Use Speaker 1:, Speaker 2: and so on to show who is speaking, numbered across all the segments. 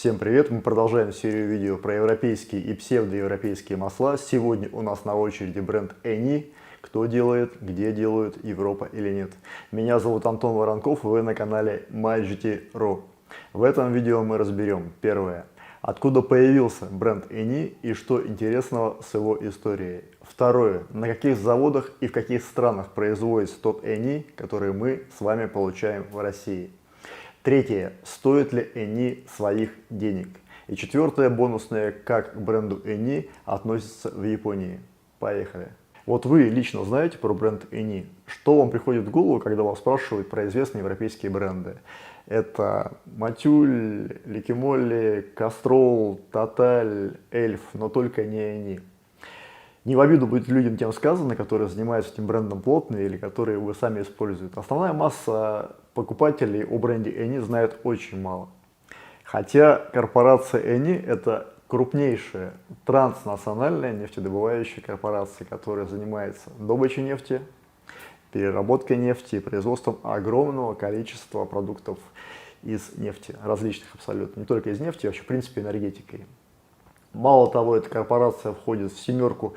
Speaker 1: Всем привет! Мы продолжаем серию видео про европейские и псевдоевропейские масла. Сегодня у нас на очереди бренд Eni. Кто делает, где делают, Европа или нет. Меня зовут Антон Воронков, и вы на канале MyGT.ru. В этом видео мы разберем: первое, откуда появился бренд Eni и что интересного с его историей. Второе, на каких заводах и в каких странах производится тот Eni, который мы с вами получаем в России. Третье, стоит ли Eni своих денег. И четвертое, бонусное, как к бренду Eni относится в Японии. Поехали. Вот вы лично знаете про бренд Eni. Что вам приходит в голову, когда вас спрашивают про известные европейские бренды? Это Матюль, Ликимолли, Кастрол, Тоталь, Эльф, но только не Eni. Не в обиду будет людям тем сказано, которые занимаются этим брендом плотно или которые его сами используют. Основная масса покупателей о бренде Eni знает очень мало. Хотя корпорация Eni – это крупнейшая транснациональная нефтедобывающая корпорация, которая занимается добычей нефти, переработкой нефти и производством огромного количества продуктов из нефти, различных абсолютно, не только из нефти, а вообще в принципе энергетикой. Мало того, эта корпорация входит в семерку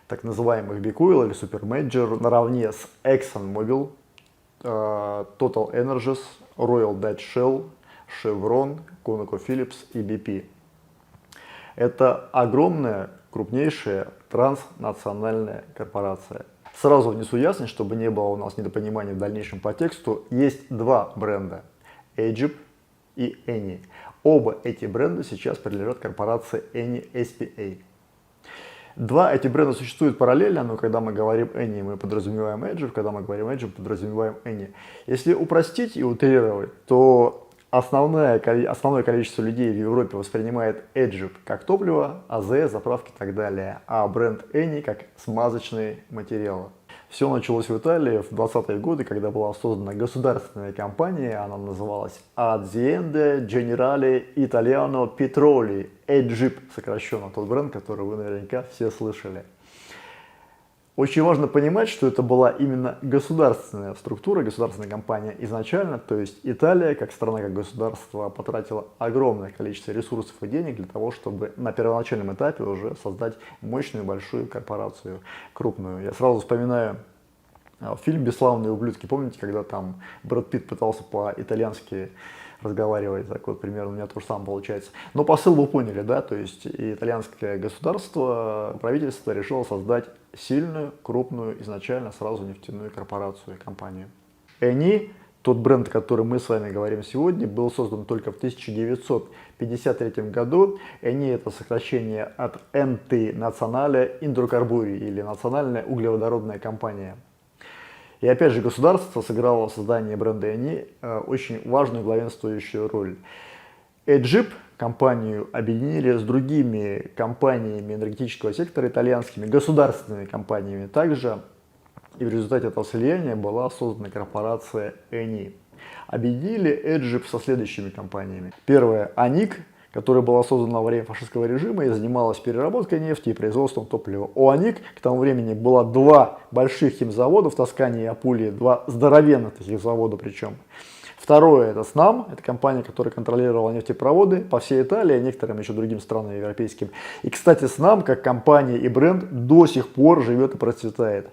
Speaker 1: так называемых Big Oil или Supermajor наравне с ExxonMobil, Total Energies, Royal Dutch Shell, Chevron, ConocoPhillips и BP. Это огромная, крупнейшая транснациональная корпорация. Сразу внесу ясность, чтобы не было у нас недопонимания в дальнейшем по тексту. Есть два бренда – Egypt и Eni. Оба эти бренда сейчас принадлежат корпорации Eni SPA. Два эти бренда существуют параллельно, но когда мы говорим Eni, мы подразумеваем Egypt, когда мы говорим Egypt, подразумеваем Eni. Если упростить и утрировать, то основное количество людей в Европе воспринимает Egypt как топливо, АЗС, заправки и так далее, а бренд Eni как смазочные материалы. Все началось в Италии в 20-е годы, когда была создана государственная компания, она называлась Azienda Generale Italiano Petroli, EGIP сокращенно, тот бренд, который вы наверняка все слышали. Очень важно понимать, что это была именно государственная структура, государственная компания изначально, то есть Италия, как страна, как государство, потратила огромное количество ресурсов и денег для того, чтобы на первоначальном этапе уже создать мощную большую корпорацию, крупную. Я сразу вспоминаю фильм «Бесславные ублюдки». Помните, когда там Брэд Питт пытался по-итальянски разговаривать, так вот примерно у меня то же самое получается. Но посыл вы поняли, да, то есть итальянское государство, правительство решило создать сильную, крупную, изначально сразу нефтяную корпорацию, компанию. Eni, тот бренд, о котором мы с вами говорим сегодня, был создан только в 1953 году. Eni – это сокращение от Ente Nazionale Idrocarburi или Национальная углеводородная компания. И опять же, государство сыграло в создании бренда Eni очень важную главенствующую роль. EGIP компанию объединили с другими компаниями энергетического сектора, итальянскими государственными компаниями также. И в результате этого слияния была создана корпорация Eni. Объединили EGIP со следующими компаниями. Первая – ANIC, которая была создана во время фашистского режима и занималась переработкой нефти и производством топлива. У ANIC к тому времени было два больших химзавода в Тоскане и Апулии, два здоровенных таких завода причем. Второе – это СНАМ, это компания, которая контролировала нефтепроводы по всей Италии, некоторым еще другим странам европейским. И, кстати, СНАМ как компания и бренд до сих пор живет и процветает.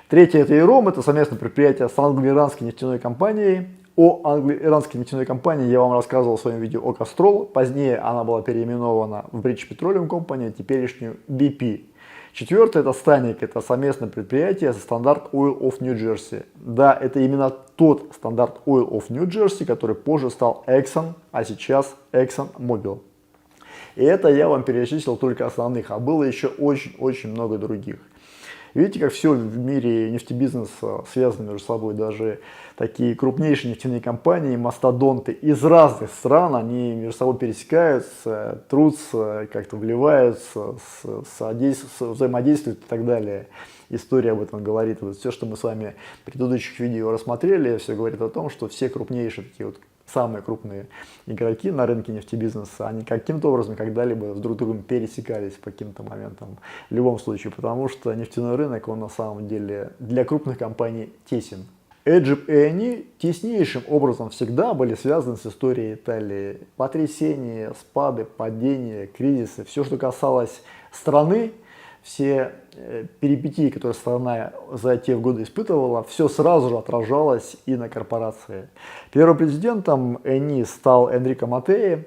Speaker 1: Третье – это ИРОМ, это совместное предприятие с англо-иранской нефтяной компанией. О англо-иранской нефтяной компании я вам рассказывал в своем видео о Castrol. Позднее она была переименована в British Petroleum Company, теперешнюю BP. Четвертое – это Stanik, это совместное предприятие со Standard Oil of New Jersey. Да, это именно тот Standard Oil of New Jersey, который позже стал Exxon, а сейчас ExxonMobil. И это я вам перечислил только основных, а было еще очень-очень много других. Видите, как все в мире нефтебизнеса связано между собой, даже такие крупнейшие нефтяные компании, мастодонты из разных стран, они между собой пересекаются, трутся, как-то вливаются, взаимодействуют и так далее. История об этом говорит. Вот все, что мы с вами в предыдущих видео рассмотрели, все говорит о том, что все крупнейшие такие вот самые крупные игроки на рынке нефтебизнеса, они каким-то образом когда-либо с друг другом пересекались по каким-то моментам. В любом случае, потому что нефтяной рынок, он на самом деле для крупных компаний тесен. Egypt и они теснейшим образом всегда были связаны с историей Италии. Потрясения, спады, падения, кризисы, все, что касалось страны, все перипетии, которые страна за те годы испытывала, все сразу же отражалось и на корпорации. Первым президентом Эни стал Энрико Маттеи.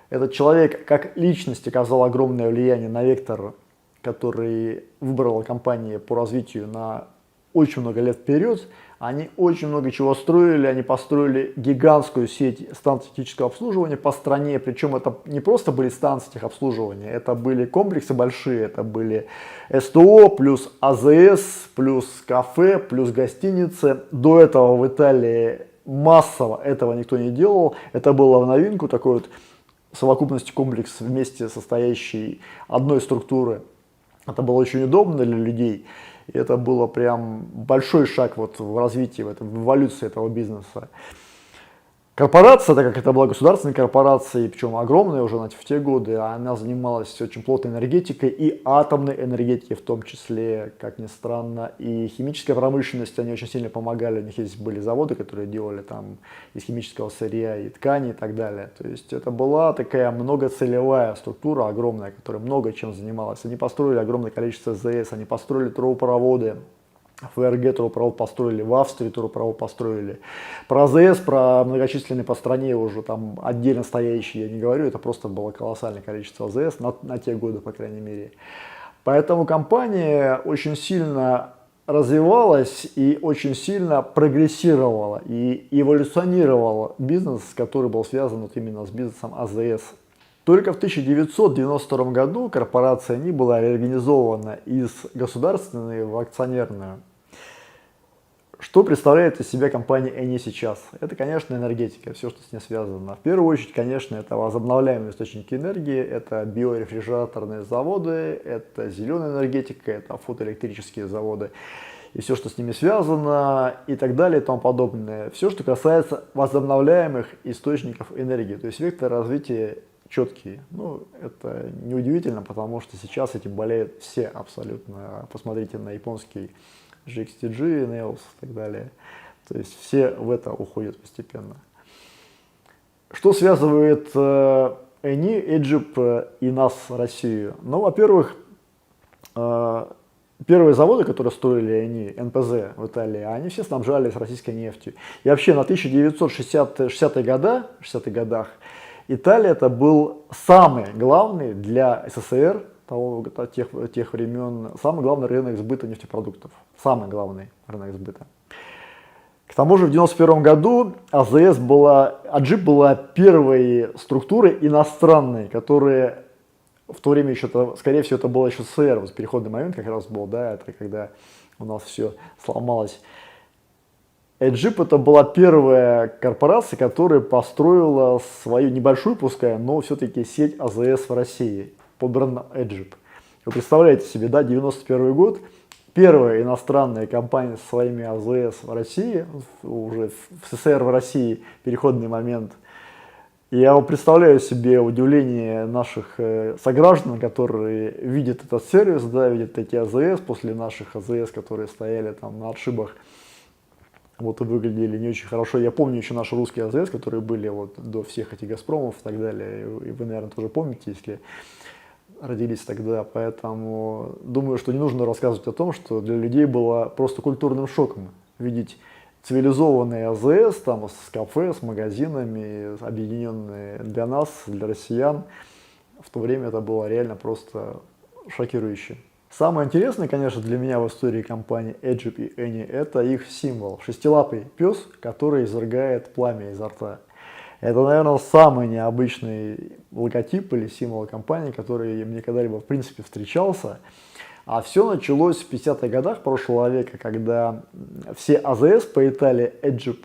Speaker 1: Этот человек как личность оказал огромное влияние на вектор, который выбрала компания по развитию на очень много лет вперед. Они очень много чего строили, они построили гигантскую сеть станций технического обслуживания по стране, причем это не просто были станции техобслуживания, это были комплексы большие, это были СТО, плюс АЗС, плюс кафе, плюс гостиницы. До этого в Италии массово этого никто не делал, это было в новинку, такой вот совокупности комплекс вместе состоящий одной структуры. Это было очень удобно для людей. И это было прям большой шаг вот в развитии, в эволюции этого бизнеса. Корпорация, так как это была государственная корпорация, причем огромная уже в те годы, она занималась очень плотной энергетикой и атомной энергетикой в том числе, как ни странно, и химическая промышленность, они очень сильно помогали, у них есть были заводы, которые делали там из химического сырья и ткани и так далее. То есть это была такая многоцелевая структура огромная, которая много чем занималась. Они построили огромное количество ЗС, они построили трубопроводы. ФРГ трубопровод построили, в Австрии трубопровод построили. Про АЗС, про многочисленные по стране уже там отдельно стоящие я не говорю, это просто было колоссальное количество АЗС на те годы, по крайней мере. Поэтому компания очень сильно развивалась и очень сильно прогрессировала и эволюционировала бизнес, который был связан вот именно с бизнесом АЗС. Только в 1992 году корпорация НИ была реорганизована из государственной в акционерную. Что представляет из себя компания Эни сейчас? Это, конечно, энергетика, все, что с ней связано. В первую очередь, конечно, это возобновляемые источники энергии, это биорефрижераторные заводы, это зеленая энергетика, это фотоэлектрические заводы. И все, что с ними связано, и так далее, и тому подобное. Все, что касается возобновляемых источников энергии, то есть вектор развития четкие. Ну, это неудивительно, потому что сейчас этим болеют все абсолютно. Посмотрите на японский GXTG, NEOS и так далее. То есть все в это уходят постепенно. Что связывает Эни, Egypt и нас, Россию? Ну, во-первых, первые заводы, которые строили Эни, НПЗ в Италии, они все снабжались российской нефтью. И вообще на 1960-х годах Италия это был самый главный для СССР тех времен, самый главный рынок сбыта нефтепродуктов. Самый главный рынок сбыта. К тому же в 1991 году Аджип была первой структурой иностранной, которая в то время еще, скорее всего, это было еще СССР, вот переходный момент как раз был, да, это когда у нас все сломалось. Аджип это была первая корпорация, которая построила свою небольшую, пускай, но все-таки сеть АЗС в России под брендом Аджип. Вы представляете себе, да, 91 год, первая иностранная компания со своими АЗС в России, уже в СССР в России, переходный момент. Я представляю себе удивление наших сограждан, которые видят этот сервис, да, видят эти АЗС после наших АЗС, которые стояли там на отшибах. Вот и выглядели не очень хорошо. Я помню еще наши русские АЗС, которые были вот до всех этих Газпромов и так далее. И вы, наверное, тоже помните, если родились тогда. Поэтому думаю, что не нужно рассказывать о том, что для людей было просто культурным шоком видеть цивилизованные АЗС там, с кафе, с магазинами, объединенные для нас, для россиян. В то время это было реально просто шокирующе. Самое интересное, конечно, для меня в истории компании Egypt и Эни – это их символ. Шестилапый пес, который извергает пламя изо рта. Это, наверное, самый необычный логотип или символ компании, который мне когда-либо в принципе встречался. А все началось в 50-х годах прошлого века, когда все АЗС по Италии Egypt,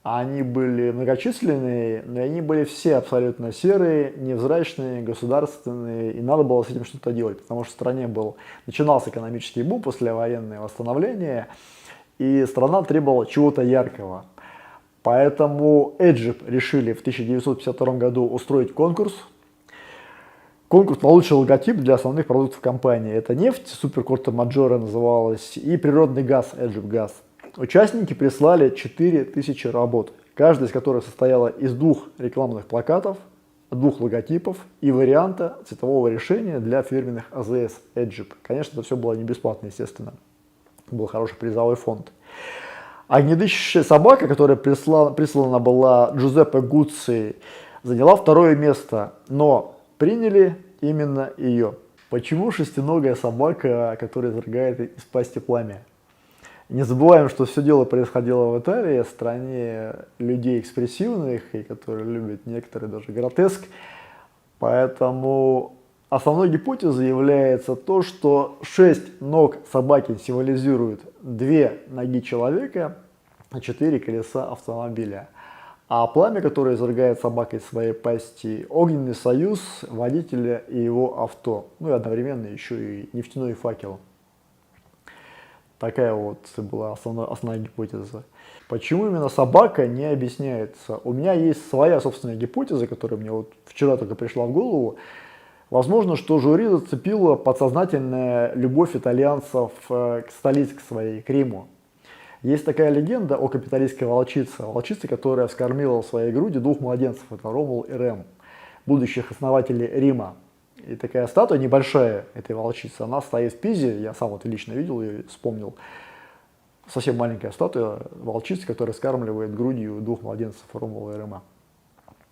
Speaker 1: они были многочисленные, но они были все абсолютно серые, невзрачные, государственные, и надо было с этим что-то делать, потому что в стране начинался экономический бум, послевоенное восстановление, и страна требовала чего-то яркого. Поэтому Egypt решили в 1952 году устроить конкурс. Конкурс на лучший логотип для основных продуктов компании. Это нефть, Суперкорта Маджоре называлась, и природный газ, Egypt газ. Участники прислали 4000 работ, каждая из которых состояла из 2 рекламных плакатов, 2 логотипов и варианта цветового решения для фирменных АЗС Egypt. Конечно, это все было не бесплатно, естественно. Был хороший призовой фонд. Огнедышащая собака, которая прислана была Джузеппе Гуцци, заняла 2-е место, но приняли именно ее. Почему шестиногая собака, которая извергает из пасти пламя? Не забываем, что все дело происходило в Италии, стране людей экспрессивных, и которые любят некоторые даже гротеск. Поэтому основной гипотезой является то, что 6 ног собаки символизируют 2 ноги человека, а 4 колеса автомобиля. А пламя, которое извергает собака из своей пасти, огненный союз водителя и его авто. Ну и одновременно еще и нефтяной факел. Такая вот была основная гипотеза. Почему именно собака, не объясняется. У меня есть своя собственная гипотеза, которая мне вот вчера только пришла в голову. Возможно, что жюри зацепила подсознательная любовь итальянцев к столице, к своей, к Риму. Есть такая легенда о капиталистской волчице. Волчице, которая вскормила в своей груди 2 младенцев. Это Ромул и Рем, будущих основателей Рима. И такая статуя небольшая этой волчицы, она стоит в Пизе, я сам вот лично видел ее, вспомнил. Совсем маленькая статуя волчицы, которая скармливает грудью 2 младенцев Ромула и Рема.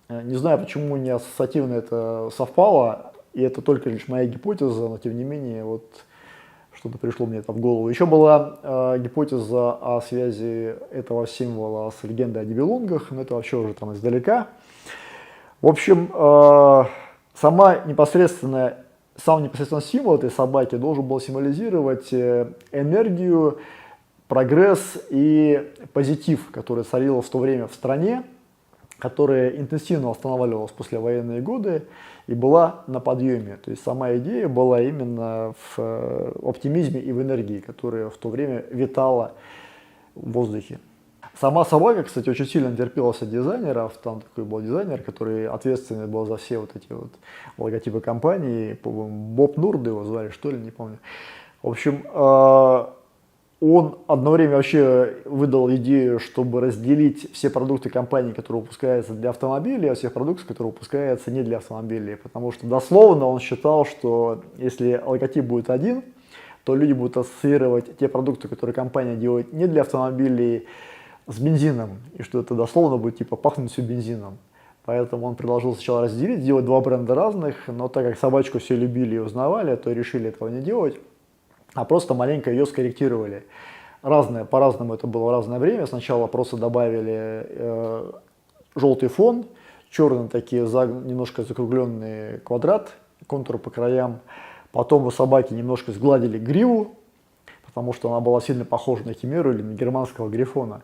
Speaker 1: Не знаю, почему не ассоциативно это совпало, и это только лишь моя гипотеза, но тем не менее вот что-то пришло мне это в голову. Еще была гипотеза о связи этого символа с легендой о Нибелунгах, но это вообще уже там издалека. В общем, сам непосредственно символ этой собаки должен был символизировать энергию, прогресс и позитив, который царил в то время в стране, которая интенсивно восстанавливалась в послевоенные годы и была на подъеме. То есть сама идея была именно в оптимизме и в энергии, которая в то время витала в воздухе. Сама собака, кстати, очень сильно терпелась от дизайнеров. Там такой был дизайнер, который ответственный был за все вот эти вот логотипы компании. Боб Нурд его звали, что ли, не помню. В общем, он одно время вообще выдал идею, чтобы разделить все продукты компании, которые выпускаются для автомобилей, от всех продуктов, которые выпускаются не для автомобилей. Потому что дословно он считал, что если логотип будет один, то люди будут ассоциировать те продукты, которые компания делает не для автомобилей, с бензином. И что это дословно будет типа пахнуть все бензином. Поэтому он предложил сначала разделить, сделать 2 бренда разных, но так как собачку все любили и узнавали, то решили этого не делать, а просто маленько ее скорректировали. По-разному это было в разное время. Сначала просто добавили желтый фон, черный такие немножко закругленный квадрат, контур по краям. Потом у собаки немножко сгладили гриву, потому что она была сильно похожа на химеру или на германского грифона.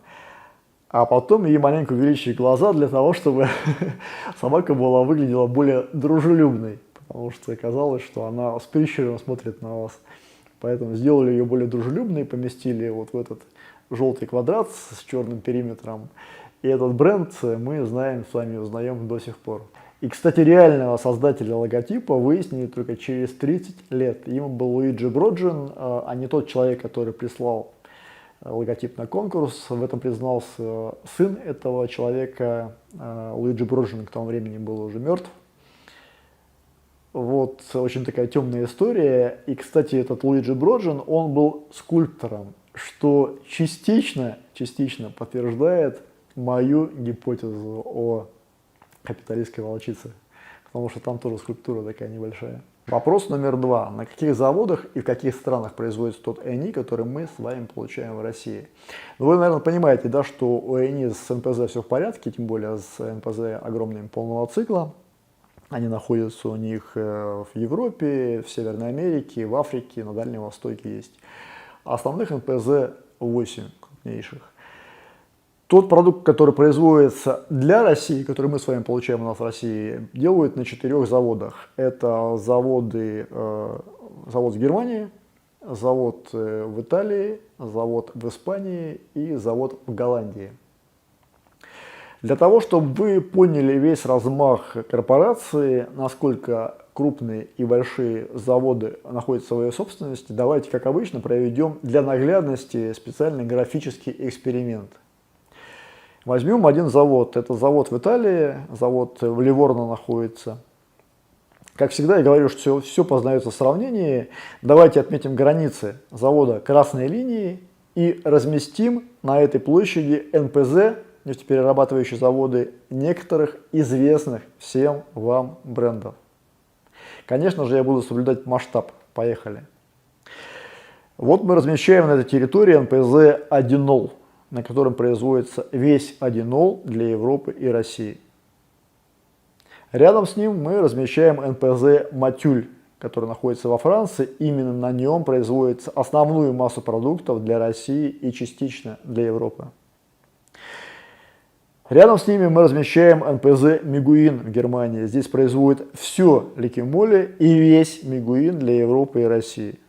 Speaker 1: А потом ей маленько увеличили глаза для того, чтобы собака выглядела более дружелюбной, потому что оказалось, что она с прищуром смотрит на вас. Поэтому сделали ее более дружелюбной, поместили вот в этот желтый квадрат с черным периметром. И этот бренд мы знаем, с вами узнаем до сих пор. И, кстати, реального создателя логотипа выяснили только через 30 лет. Им был Луиджи Броджин, а не тот человек, который прислал логотип на конкурс. В этом признался сын этого человека. Луиджи Броджин к тому времени был уже мертв. Вот очень такая темная история. И, кстати, этот Луиджи Броджин, он был скульптором, что частично подтверждает мою гипотезу о капиталистской волчице, потому что там тоже скульптура такая небольшая. Вопрос номер 2. На каких заводах и в каких странах производится тот ЭНИ, который мы с вами получаем в России? Ну, вы, наверное, понимаете, да, что у ЭНИ с НПЗ все в порядке, тем более с НПЗ огромным полного цикла. Они находятся у них в Европе, в Северной Америке, в Африке, на Дальнем Востоке есть. А основных НПЗ 8 крупнейших. Тот продукт, который производится для России, который мы с вами получаем у нас в России, делают на 4 заводах. Это завод в Германии, завод в Италии, завод в Испании и завод в Голландии. Для того, чтобы вы поняли весь размах корпорации, насколько крупные и большие заводы находятся в своей собственности, давайте, как обычно, проведем для наглядности специальный графический эксперимент. Возьмем один завод. Это завод в Италии, завод в Ливорно находится. Как всегда, я говорю, что все познается в сравнении. Давайте отметим границы завода красной линией и разместим на этой площади НПЗ, нефтеперерабатывающие заводы некоторых известных всем вам брендов. Конечно же, я буду соблюдать масштаб. Поехали. Вот мы размещаем на этой территории НПЗ «Одинол», на котором производится весь одинол для Европы и России. Рядом с ним мы размещаем НПЗ «Матюль», который находится во Франции. Именно на нем производится основную массу продуктов для России и частично для Европы. Рядом с ними мы размещаем НПЗ «Мегуин» в Германии. Здесь производят все ликимоли и весь мегуин для Европы и России.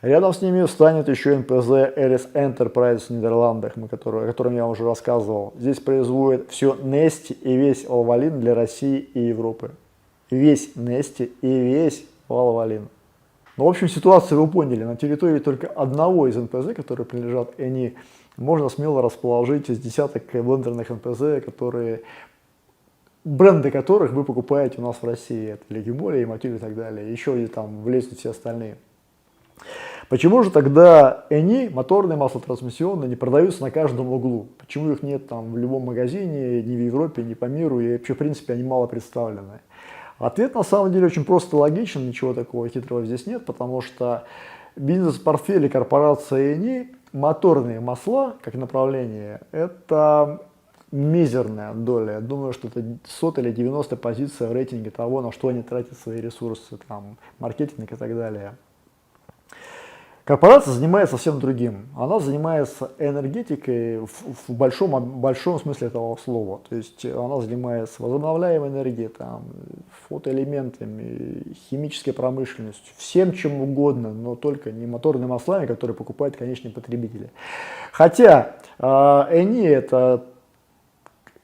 Speaker 1: Рядом с ними встанет еще НПЗ Elis Enterprise в Нидерландах, о котором я уже рассказывал. Здесь производят все Нести и весь Valvoline для России и Европы. Весь Нести и весь Valvoline. Ну, в общем, ситуацию вы поняли. На территории только одного из НПЗ, которые принадлежат Eni, можно смело расположить из десяток блендерных НПЗ, бренды которых вы покупаете у нас в России. Это Легимоли, Матюль и так далее. Еще и там влезут все остальные. Почему же тогда Eni, моторные масла трансмиссионные, не продаются на каждом углу? Почему их нет там в любом магазине, ни в Европе, ни по миру, и вообще, в принципе, они мало представлены? Ответ на самом деле очень просто логичен, ничего такого хитрого здесь нет, потому что бизнес-портфеле корпорации Eni моторные масла, как направление, это мизерная доля. Я думаю, что это 100 или 90 позиция в рейтинге того, на что они тратят свои ресурсы, там, маркетинг и так далее. Корпорация занимается совсем другим. Она занимается энергетикой в большом смысле этого слова. То есть она занимается возобновляемой энергией, там, фотоэлементами, химической промышленностью, всем чем угодно, но только не моторными маслами, которые покупают конечные потребители. Хотя Eni это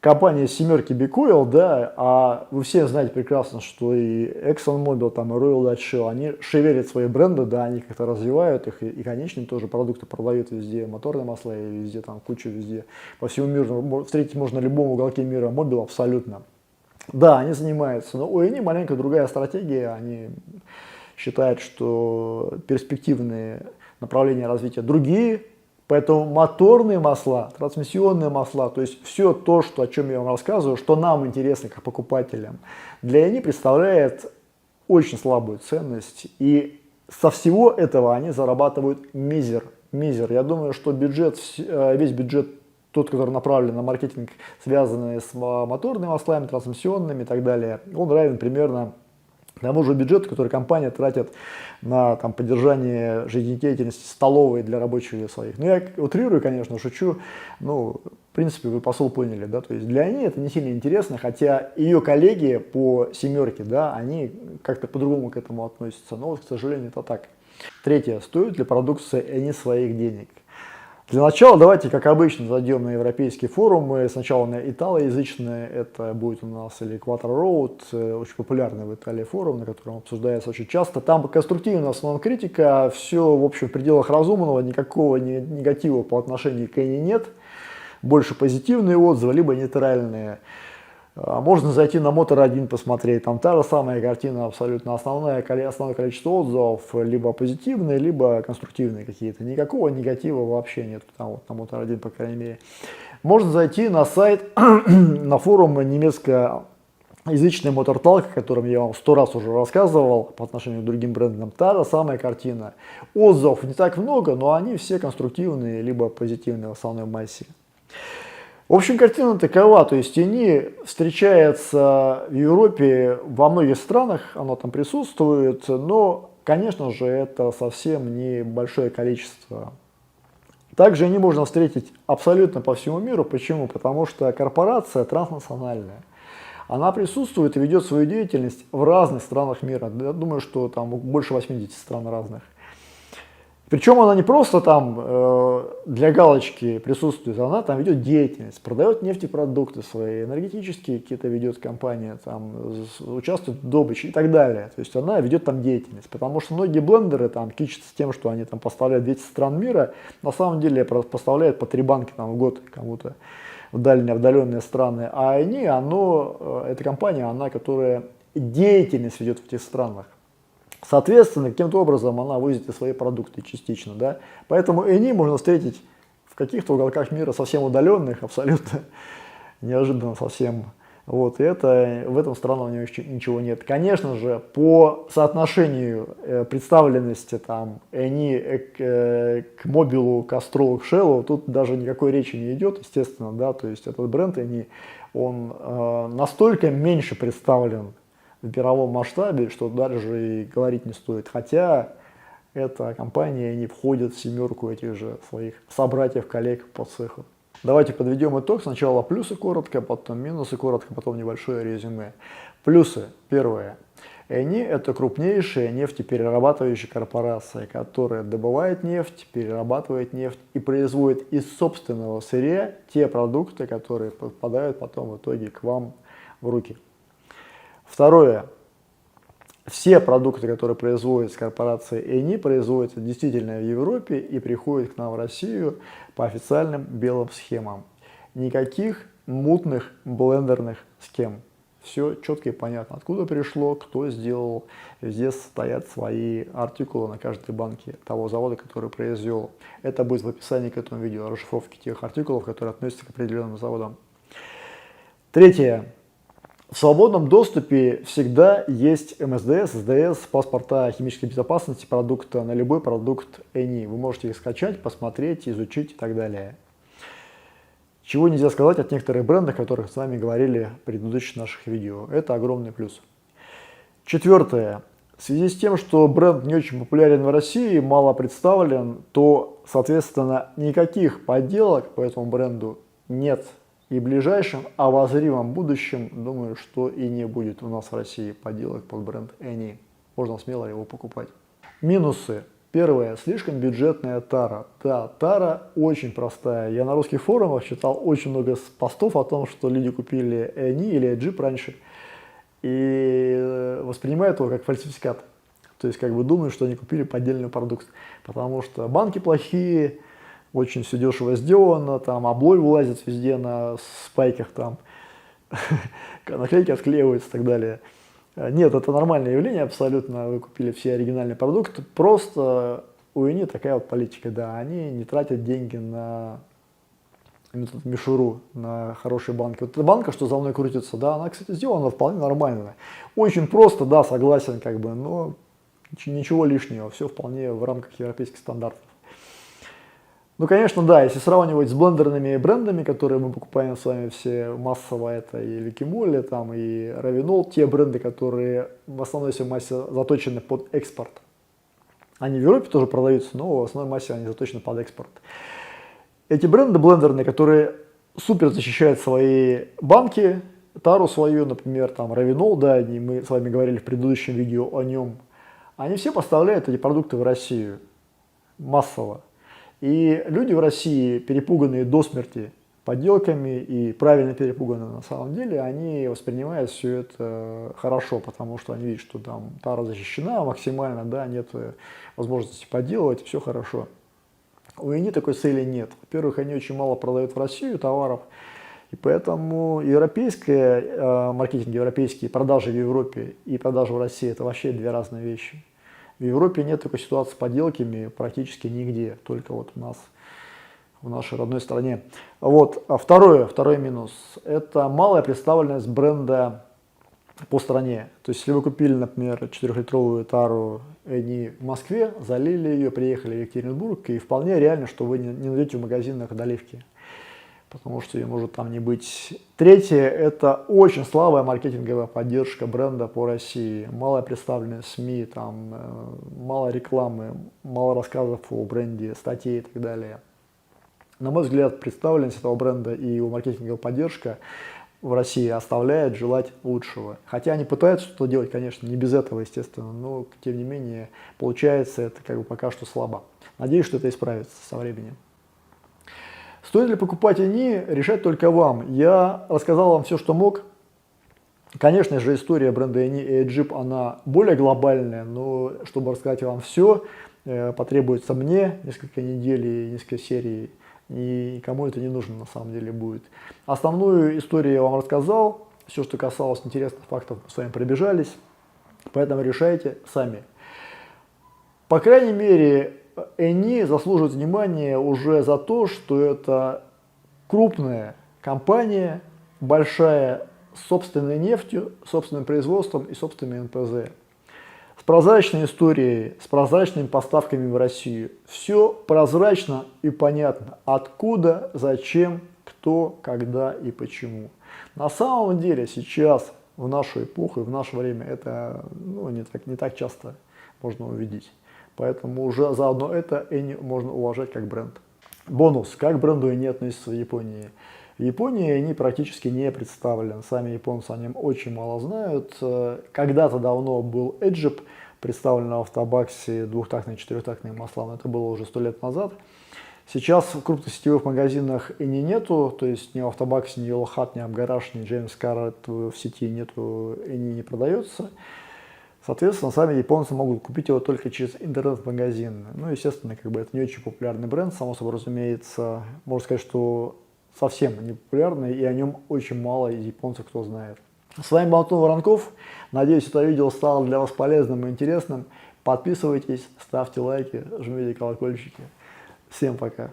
Speaker 1: компания семерки Bikoil, да, а вы все знаете прекрасно, что и ExxonMobil, там, и Royal Dutch Shell, они шевелят свои бренды, да, они как-то развивают их, и конечные тоже продукты продают везде, моторные масла, и везде, там, кучу везде, по всему миру, встретить можно в любом уголке мира, Mobil абсолютно. Да, они занимаются, но у Eni маленько другая стратегия, они считают, что перспективные направления развития другие. Поэтому моторные масла, трансмиссионные масла, то есть все то, о чем я вам рассказываю, что нам интересно как покупателям, для Eni представляет очень слабую ценность. И со всего этого они зарабатывают мизер. Я думаю, что весь бюджет, тот, который направлен на маркетинг, связанный с моторными маслами, трансмиссионными и так далее, он равен примерно тому же бюджету, который компания тратит на поддержание жизнедеятельности столовой для рабочих своих. Ну, я утрирую, конечно, шучу, но, в принципе, вы посыл поняли, да, то есть для Eni это не сильно интересно, хотя ее коллеги по семерке, да, они как-то по-другому к этому относятся, но, вот, к сожалению, это так. Третье, стоит ли продукция Eni своих денег? Для начала давайте, как обычно, зайдем на европейские форумы. Сначала на италоязычные, это будет у нас или Quattro Road, очень популярный в Италии форум, на котором обсуждается очень часто. Там конструктивная в основном критика, все, в общем, в пределах разумного, никакого негатива по отношению к Eni нет. Больше позитивные отзывы, либо нейтральные. Можно зайти на Motor1 посмотреть, там та же самая картина абсолютно, основное количество отзывов, либо позитивные, либо конструктивные какие-то. Никакого негатива вообще нет, там вот на Motor1, по крайней мере. Можно зайти на сайт, на форум немецкоязычный Motor Talk, о котором я вам 100 раз уже рассказывал по отношению к другим брендам. Та же самая картина. Отзывов не так много, но они все конструктивные, либо позитивные в основной массе. В общем, картина такова, то есть Eni встречается в Европе, во многих странах, оно там присутствует, но, конечно же, это совсем не большое количество. Также Eni можно встретить абсолютно по всему миру. Почему? Потому что корпорация транснациональная. Она присутствует и ведет свою деятельность в разных странах мира. Я думаю, что там больше 80 стран разных.
Speaker 2: Причем она не просто там для галочки присутствует, она там ведет деятельность, продает нефтепродукты свои, энергетические какие-то ведет компании, там, участвует в добыче и так далее. То есть она ведет там деятельность, потому что многие блендеры там кичатся тем, что они там поставляют 200 стран мира, на самом деле поставляют по 3 банки там, в год кому-то в дальние, отдаленные страны, а они, эта компания, она, которая деятельность ведет в этих странах. Соответственно, каким-то образом она возит и свои продукты частично, да. Поэтому Eni можно встретить в каких-то уголках мира совсем удаленных, абсолютно неожиданно совсем. Вот, и в этом странном ничего нет. Конечно же, по соотношению представленности там Eni к Mobil, к Castrol, к Shell, тут даже никакой речи не идет, естественно, да, то есть этот бренд Eni, он настолько меньше представлен в мировом масштабе, что даже и говорить не стоит. Хотя эта компания не входит в семерку этих же своих собратьев, коллег по цеху. Давайте подведем итог. Сначала плюсы коротко, потом минусы коротко, потом небольшое резюме. Плюсы. Первое. Eni – это крупнейшая нефтеперерабатывающая корпорация, которая добывает нефть, перерабатывает нефть и производит из собственного сырья те продукты, которые попадают потом в итоге к вам в руки. Второе. Все продукты, которые производятся корпорацией Eni, производятся действительно в Европе и приходят к нам в Россию по официальным белым схемам. Никаких мутных блендерных схем. Все четко и понятно, откуда пришло, кто сделал. Везде стоят свои артикулы на каждой банке того завода, который произвел. Это будет в описании к этому видео, расшифровки тех артикулов, которые относятся к определенным заводам. Третье. В свободном доступе всегда есть МСДС, СДС, паспорта химической безопасности продукта на любой продукт Eni. Вы можете их скачать, посмотреть, изучить и так далее. Чего нельзя сказать от некоторых брендов, о которых с вами говорили в предыдущих наших видео. Это огромный плюс. Четвертое. В связи с тем, что бренд не очень популярен в России, мало представлен, то, соответственно, никаких подделок по этому бренду нет. И в ближайшем обозримом будущем, думаю, что и не будет у нас в России подделок под бренд Eni. Можно смело его покупать. Минусы. Первое. Слишком бюджетная тара. Да, тара очень простая. Я на русских форумах читал очень много постов о том, что люди купили Eni или Jeep раньше и воспринимают его как фальсификат. То есть как бы думают, что они купили поддельный продукт. Потому что банки плохие, очень все дешево сделано, там облой вылазит везде на спайках, там наклейки отклеиваются и так далее. Нет, это нормальное явление абсолютно, вы купили все оригинальные продукты, просто у Eni такая вот политика, да, они не тратят деньги на мишуру, на хорошие банки. Вот эта банка, что за мной крутится, да, она, кстати, сделана вполне нормально. Очень просто, да, согласен, как бы, но ничего лишнего, все вполне в рамках европейских стандартов. Ну, конечно, да, если сравнивать с блендерными брендами, которые мы покупаем с вами все массово, это и Викимолли, там, и Равинол, те бренды, которые в основной своей массе заточены под экспорт. Они в Европе тоже продаются, но в основной массе они заточены под экспорт. Эти бренды блендерные, которые супер защищают свои банки, тару свою, например, там, Равинол, да, мы с вами говорили в предыдущем видео о нем, они все поставляют эти продукты в Россию массово. И люди в России, перепуганные до смерти подделками и правильно перепуганные на самом деле, они воспринимают все это хорошо, потому что они видят, что там тара защищена максимально, да, нет возможности подделывать, все хорошо. У Eni такой цели нет. Во-первых, они очень мало продают в Россию товаров, и поэтому маркетинг европейский, продажи в Европе и продажи в России – это вообще две разные вещи. В Европе нет такой ситуации с подделками практически нигде, только вот у нас, в нашей родной стране. Вот. А второй минус – это малая представленность бренда по стране. То есть, если вы купили, например, 4-литровую тару Eni в Москве, залили ее, приехали в Екатеринбург, и вполне реально, что вы не найдете в магазинах доливки, потому что ее может там не быть. Третье – это очень слабая маркетинговая поддержка бренда по России. Малая представленность СМИ, там, мало рекламы, мало рассказов о бренде, статей и так далее. На мой взгляд, представленность этого бренда и его маркетинговая поддержка в России оставляет желать лучшего. Хотя они пытаются что-то делать, конечно, не без этого, естественно, но, тем не менее, получается это как бы пока что слабо. Надеюсь, что это исправится со временем. Стоит ли покупать ЭНИ, решать только вам. Я рассказал вам все, что мог. Конечно же, история бренда ЭНИ и Jeep, она более глобальная, но чтобы рассказать вам все, потребуется мне несколько недель и несколько серий, и никому это не нужно на самом деле будет. Основную историю я вам рассказал, все, что касалось интересных фактов, мы с вами пробежались, поэтому решайте сами. По крайней мере, ЭНИ заслуживает внимания уже за то, что это крупная компания, большая, с собственной нефтью, собственным производством и собственными НПЗ. С прозрачной историей, с прозрачными поставками в Россию. Все прозрачно и понятно, откуда, зачем, кто, когда и почему. На самом деле сейчас, в нашу эпоху и в наше время, это не так часто можно увидеть. Поэтому уже заодно это ЭНИ можно уважать как бренд. Бонус. Как к бренду ЭНИ относится в Японии? В Японии ЭНИ практически не представлен. Сами японцы о нем очень мало знают. Когда-то давно был Jeep, представлен в автобаксе двухтактные и четырехтактные масла, но это было уже 100 лет назад. Сейчас в крупных сетевых магазинах ЭНИ нету, то есть ни в автобаксе, ни Yellow Hat, ни Абгараж, ни Джеймс Карр в сети нету, ЭНИ не продается. Соответственно, сами японцы могут купить его только через интернет-магазин. Ну, естественно, это не очень популярный бренд, само собой разумеется. Можно сказать, что совсем не популярный, и о нем очень мало из японцев кто знает. С вами был Антон Воронков. Надеюсь, это видео стало для вас полезным и интересным. Подписывайтесь, ставьте лайки, жмите колокольчики. Всем пока.